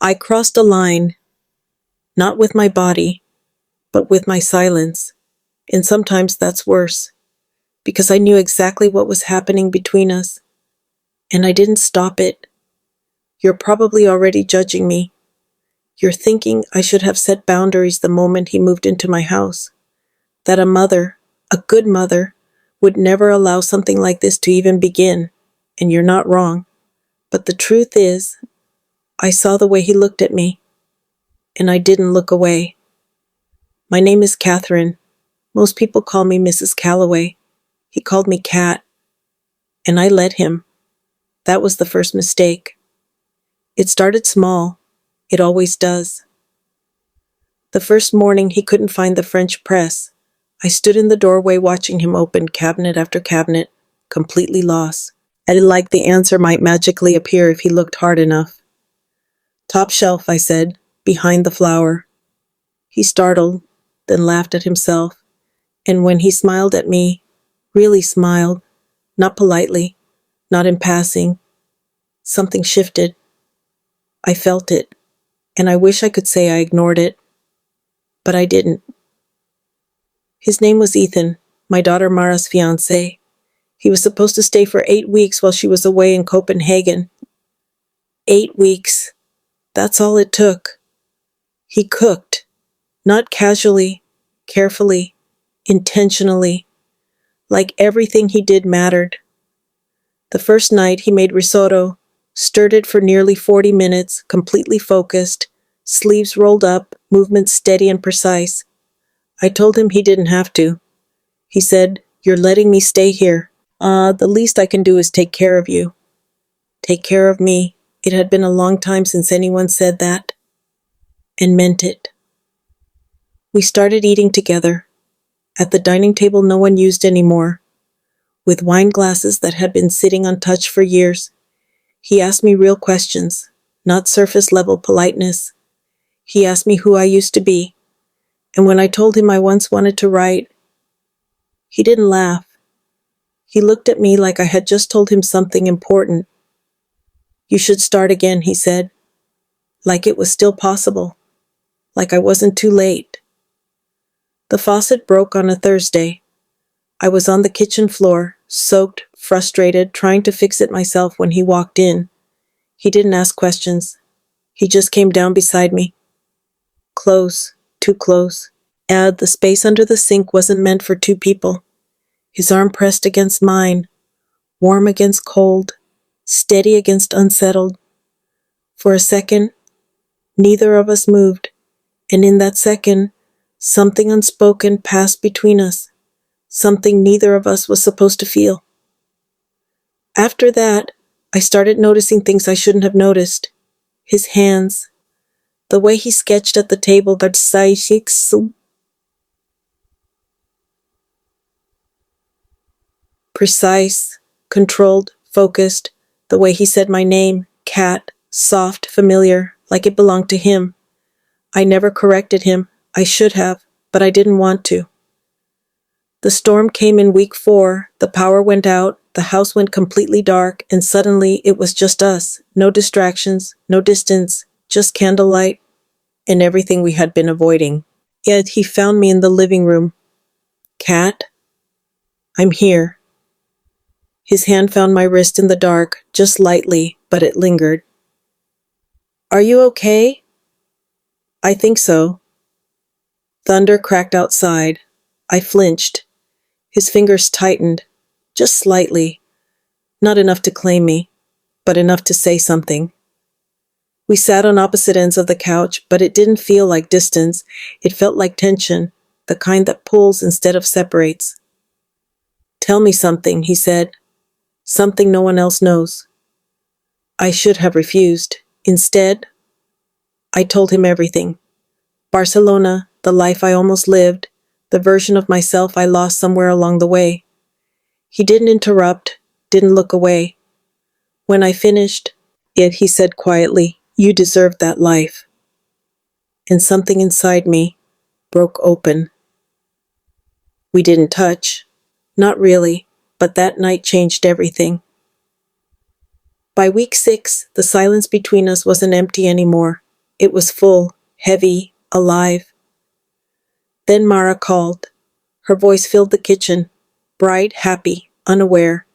I crossed a line, not with my body, but with my silence. And sometimes that's worse, because I knew exactly what was happening between us, and I didn't stop it. You're probably already judging me. You're thinking I should have set boundaries the moment he moved into my house. That a mother, a good mother, would never allow something like this to even begin. And you're not wrong. But the truth is, I saw the way he looked at me, and I didn't look away. My name is Catherine. Most people call me Mrs. Calloway. He called me Cat, and I let him. That was the first mistake. It started small. It always does. The first morning he couldn't find the French press. I stood in the doorway watching him open cabinet after cabinet, completely lost. I didn't like the answer might magically appear if he looked hard enough. Top shelf, I said, behind the flower. He startled, then laughed at himself, and when he smiled at me, really smiled, not politely, not in passing, something shifted. I felt it, and I wish I could say I ignored it, but I didn't. His name was Ethan, my daughter Mara's fiancé. He was supposed to stay for 8 weeks while she was away in Copenhagen. 8 weeks. That's all it took. He cooked, not casually, carefully, intentionally, like everything he did mattered. The first night he made risotto, stirred it for nearly 40 minutes, completely focused, sleeves rolled up, movements steady and precise. I told him he didn't have to. He said, "You're letting me stay here. The least I can do is take care of you." Take care of me. It had been a long time since anyone said that, and meant it. We started eating together, at the dining table no one used anymore, with wine glasses that had been sitting untouched for years. He asked me real questions, not surface-level politeness. He asked me who I used to be, and when I told him I once wanted to write, he didn't laugh. He looked at me like I had just told him something important. "You should start again," he said, like it was still possible, like I wasn't too late. The faucet broke on a Thursday. I was on the kitchen floor, soaked, frustrated, trying to fix it myself when he walked in. He didn't ask questions. He just came down beside me. Close, too close. The space under the sink wasn't meant for two people. His arm pressed against mine, warm against cold, steady against unsettled. For a second, neither of us moved, and in that second, something unspoken passed between us, something neither of us was supposed to feel. After that, I started noticing things I shouldn't have noticed. His hands, the way he sketched at the table, that precise, controlled, focused, the way he said my name, Cat, soft, familiar, like it belonged to him. I never corrected him. I should have, but I didn't want to. The storm came in week 4, the power went out, the house went completely dark, and suddenly it was just us. No distractions, no distance, just candlelight, and everything we had been avoiding. Yet he found me in the living room. "Cat, I'm here." His hand found my wrist in the dark, just lightly, but it lingered. "Are you okay?" "I think so." Thunder cracked outside. I flinched. His fingers tightened, just slightly. Not enough to claim me, but enough to say something. We sat on opposite ends of the couch, but it didn't feel like distance. It felt like tension, the kind that pulls instead of separates. "Tell me something," he said. "Something no one else knows." I should have refused. Instead, I told him everything. Barcelona, the life I almost lived, the version of myself I lost somewhere along the way. He didn't interrupt, didn't look away. When I finished, he said quietly, "You deserved that life." And something inside me broke open. We didn't touch. Not really, but that night changed everything. By week 6, the silence between us wasn't empty anymore. It was full, heavy, alive. Then Mara called. Her voice filled the kitchen, bright, happy, unaware.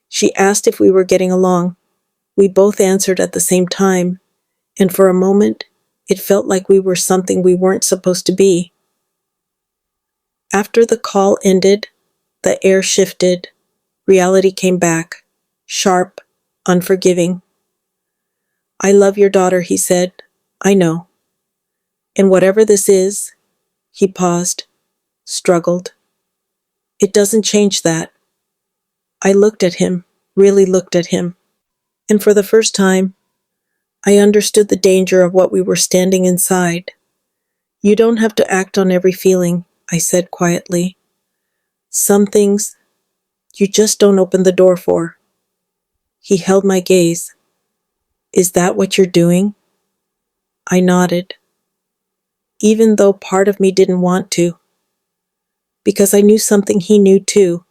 She asked if we were getting along. We both answered at the same time, and for a moment, it felt like we were something we weren't supposed to be. After the call ended, the air shifted. Reality came back, sharp, unforgiving. "I love your daughter," he said. "I know. And whatever this is," he paused, struggled. "It doesn't change that." I looked at him, really looked at him, and for the first time, I understood the danger of what we were standing inside. "You don't have to act on every feeling," I said quietly. "Some things you just don't open the door for." He held my gaze. "Is that what you're doing?" I nodded, even though part of me didn't want to, because I knew something he knew too.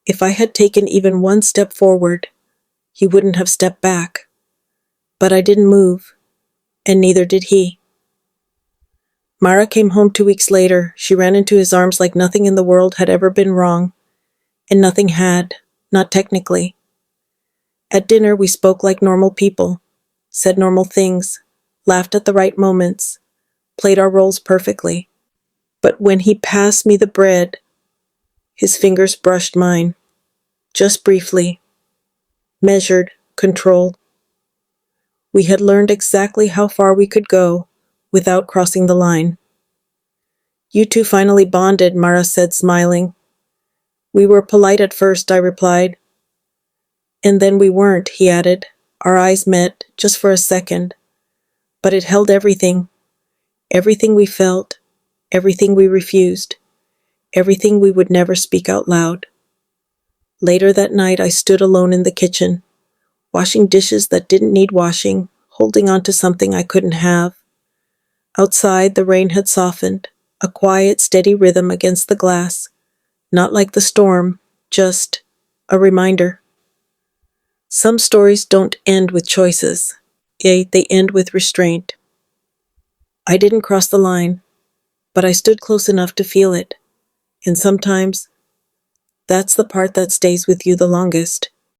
If I had taken even one step forward, he wouldn't have stepped back. But I didn't move, and neither did he. Mara came home 2 weeks later. She ran into his arms like nothing in the world had ever been wrong, and nothing had, not technically. At dinner, we spoke like normal people, said normal things, laughed at the right moments, played our roles perfectly. But when he passed me the bread, his fingers brushed mine, just briefly, measured, controlled. We had learned exactly how far we could go without crossing the line. "You two finally bonded," Mara said, smiling. "We were polite at first," I replied. "And then we weren't," he added. Our eyes met, just for a second. But it held everything. Everything we felt, everything we refused, everything we would never speak out loud. Later that night, I stood alone in the kitchen, washing dishes that didn't need washing, holding on to something I couldn't have. Outside, the rain had softened, a quiet, steady rhythm against the glass, not like the storm, just a reminder. Some stories don't end with choices. They end with restraint. I didn't cross the line, but I stood close enough to feel it. And sometimes, that's the part that stays with you the longest.